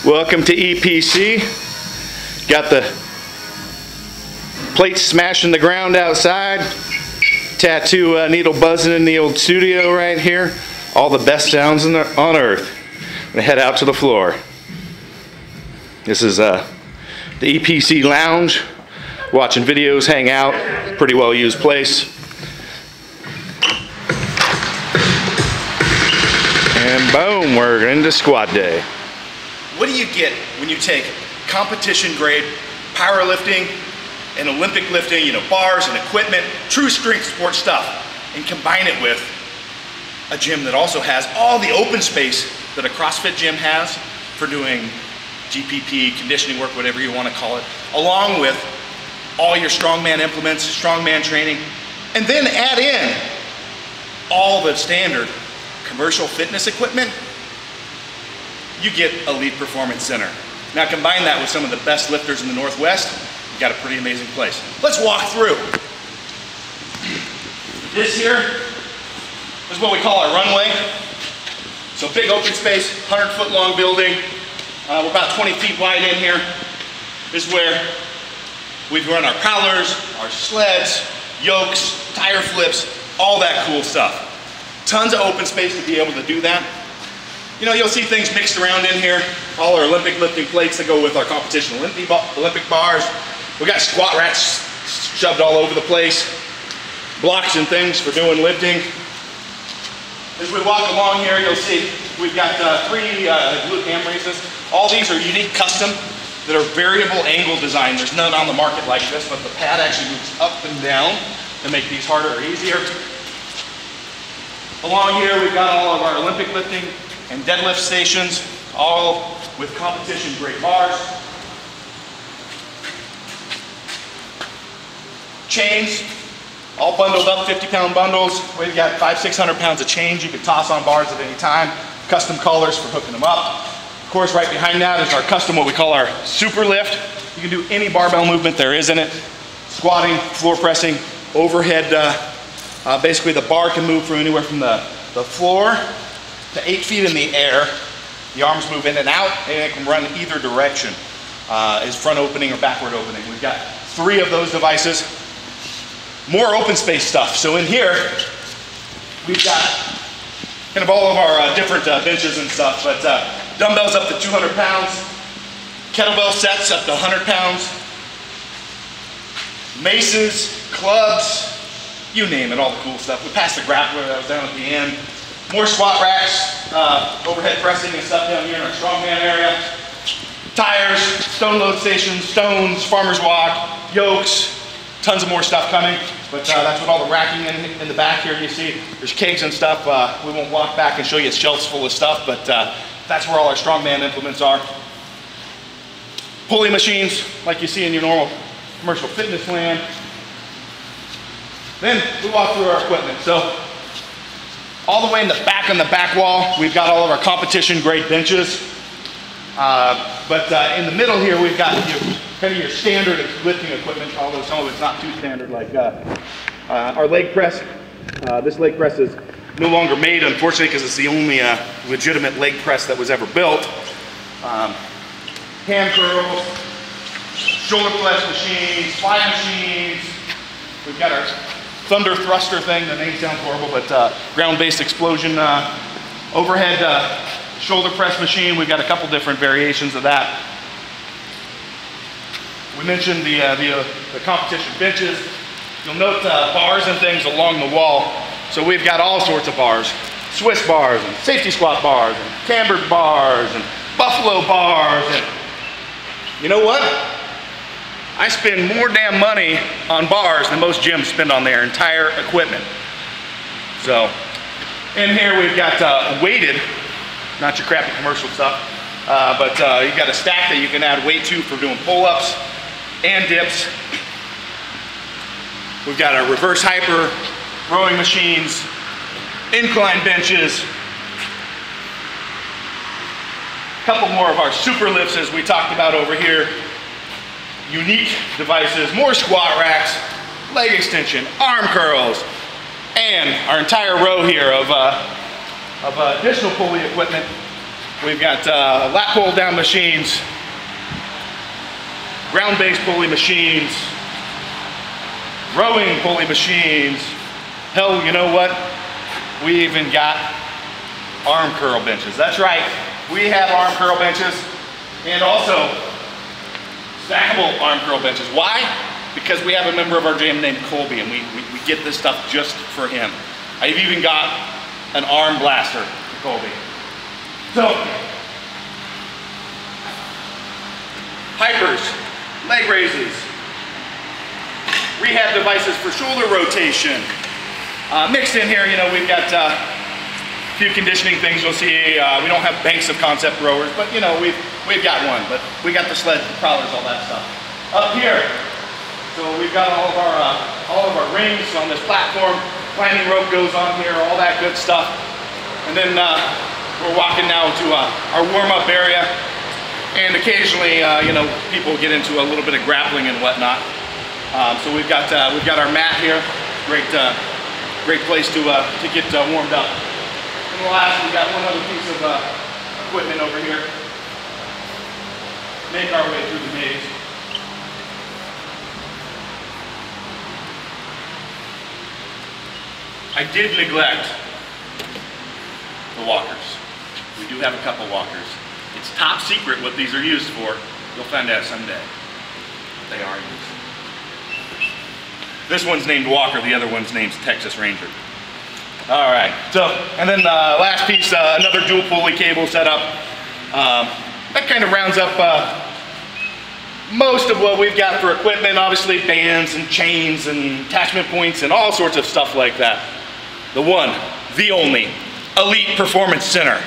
Welcome to EPC. Got the plates smashing the ground outside. Tattoo needle buzzing in the old studio right here. All the best sounds on earth. I'm gonna head out to the floor. This is the EPC lounge. Watching videos, hang out. Pretty well used place. And boom, we're into squat day. What do you get when you take competition grade powerlifting and Olympic lifting, bars and equipment, true strength sport stuff, and combine it with a gym that also has all the open space that a CrossFit gym has for doing GPP, conditioning work, whatever you want to call it, along with all your strongman implements, strongman training, and then add in all the standard commercial fitness equipment, you get Elite Performance Center. Now combine that with some of the best lifters in the Northwest, you got a pretty amazing place. Let's walk through. This here is what we call our runway. So big open space, 100-foot long building. We're about 20 feet wide in here. This is where we run our prowlers, our sleds, yokes, tire flips, all that cool stuff. Tons of open space to be able to do that. You'll see things mixed around in here. All our Olympic lifting plates that go with our competition Olympic bars. We got squat racks shoved all over the place. Blocks and things for doing lifting. As we walk along here, you'll see we've got 3 glute ham raises. All these are unique custom that are variable angle design. There's none on the market like this, but the pad actually moves up and down to make these harder or easier. Along here, we've got all of our Olympic lifting and deadlift stations, all with competition grade bars. Chains, all bundled up, 50-pound bundles. We've got 500-600 pounds of chains you can toss on bars at any time. Custom colors for hooking them up. Of course, right behind that is our custom, what we call our super lift. You can do any barbell movement there is in it. Squatting, floor pressing, overhead. Basically, the bar can move from anywhere from the floor to 8 feet in the air. The arms move in and out, and it can run either direction. Is front opening or backward opening. We've got 3 of those devices. More open space stuff. So in here, we've got kind of all of our different benches and stuff, but dumbbells up to 200 pounds, kettlebell sets up to 100 pounds, maces, clubs, you name it, all the cool stuff. We passed the grappler that was down at the end. More squat racks, overhead pressing and stuff down here in our strongman area. Tires, stone load stations, stones, farmer's walk, yokes, tons of more stuff coming. But that's what all the racking in the back here you see. There's kegs and stuff. We won't walk back and show you shelves full of stuff, but that's where all our strongman implements are. Pulley machines, like you see in your normal commercial fitness land. Then we walk through our equipment. So all the way in the back on the back wall, we've got all of our competition grade benches. But in the middle here, we've got kind of your standard lifting equipment, although some of it's not too standard, like our leg press. This leg press is no longer made, unfortunately, because it's the only legitimate leg press that was ever built. Hand curls, shoulder press machines, fly machines. We've got our Thunder thruster thing. The name sounds horrible, but ground-based explosion overhead shoulder press machine. We've got a couple different variations of that. We mentioned the competition benches. You'll note bars and things along the wall. So we've got all sorts of bars. Swiss bars, and safety squat bars, and cambered bars, and buffalo bars. And you know what? I spend more damn money on bars than most gyms spend on their entire equipment. So in here we've got weighted, not your crappy commercial stuff, but you've got a stack that you can add weight to for doing pull-ups and dips. We've got our reverse hyper, rowing machines, incline benches, a couple more of our super lifts as we talked about over here. Unique devices, more squat racks, leg extension, arm curls, and our entire row here of additional pulley equipment We've got lat pull down machines, ground-based pulley machines, rowing pulley machines. Hell, you know what? We even got arm curl benches. That's right, we have arm curl benches and also stackable arm curl benches. Why? Because we have a member of our gym named Colby, and we get this stuff just for him. I've even got an arm blaster for Colby. So, hypers, leg raises, rehab devices for shoulder rotation. Mixed in here, you know, we've got a few conditioning things. You'll see we don't have banks of concept rowers, but you know, we've got one. But we got the sled, the crawlers, all that stuff. Up here, so we've got all of our rings on this platform. Climbing rope goes on here, all that good stuff. And then we're walking now to our warm-up area. And occasionally, you know, people get into a little bit of grappling and whatnot. So we've got our mat here. Great place to get warmed up. And last, we've got one other piece of equipment over here. Make our way through the maze. I did neglect the walkers. We do have a couple walkers. It's top secret what these are used for. You'll find out someday. They are used. This one's named Walker, the other one's named Texas Ranger. All right, so, and then last piece, another dual pulley cable setup. That kind of rounds up most of what we've got for equipment, obviously bands and chains and attachment points and all sorts of stuff like that. The one, the only, Elite Performance Center.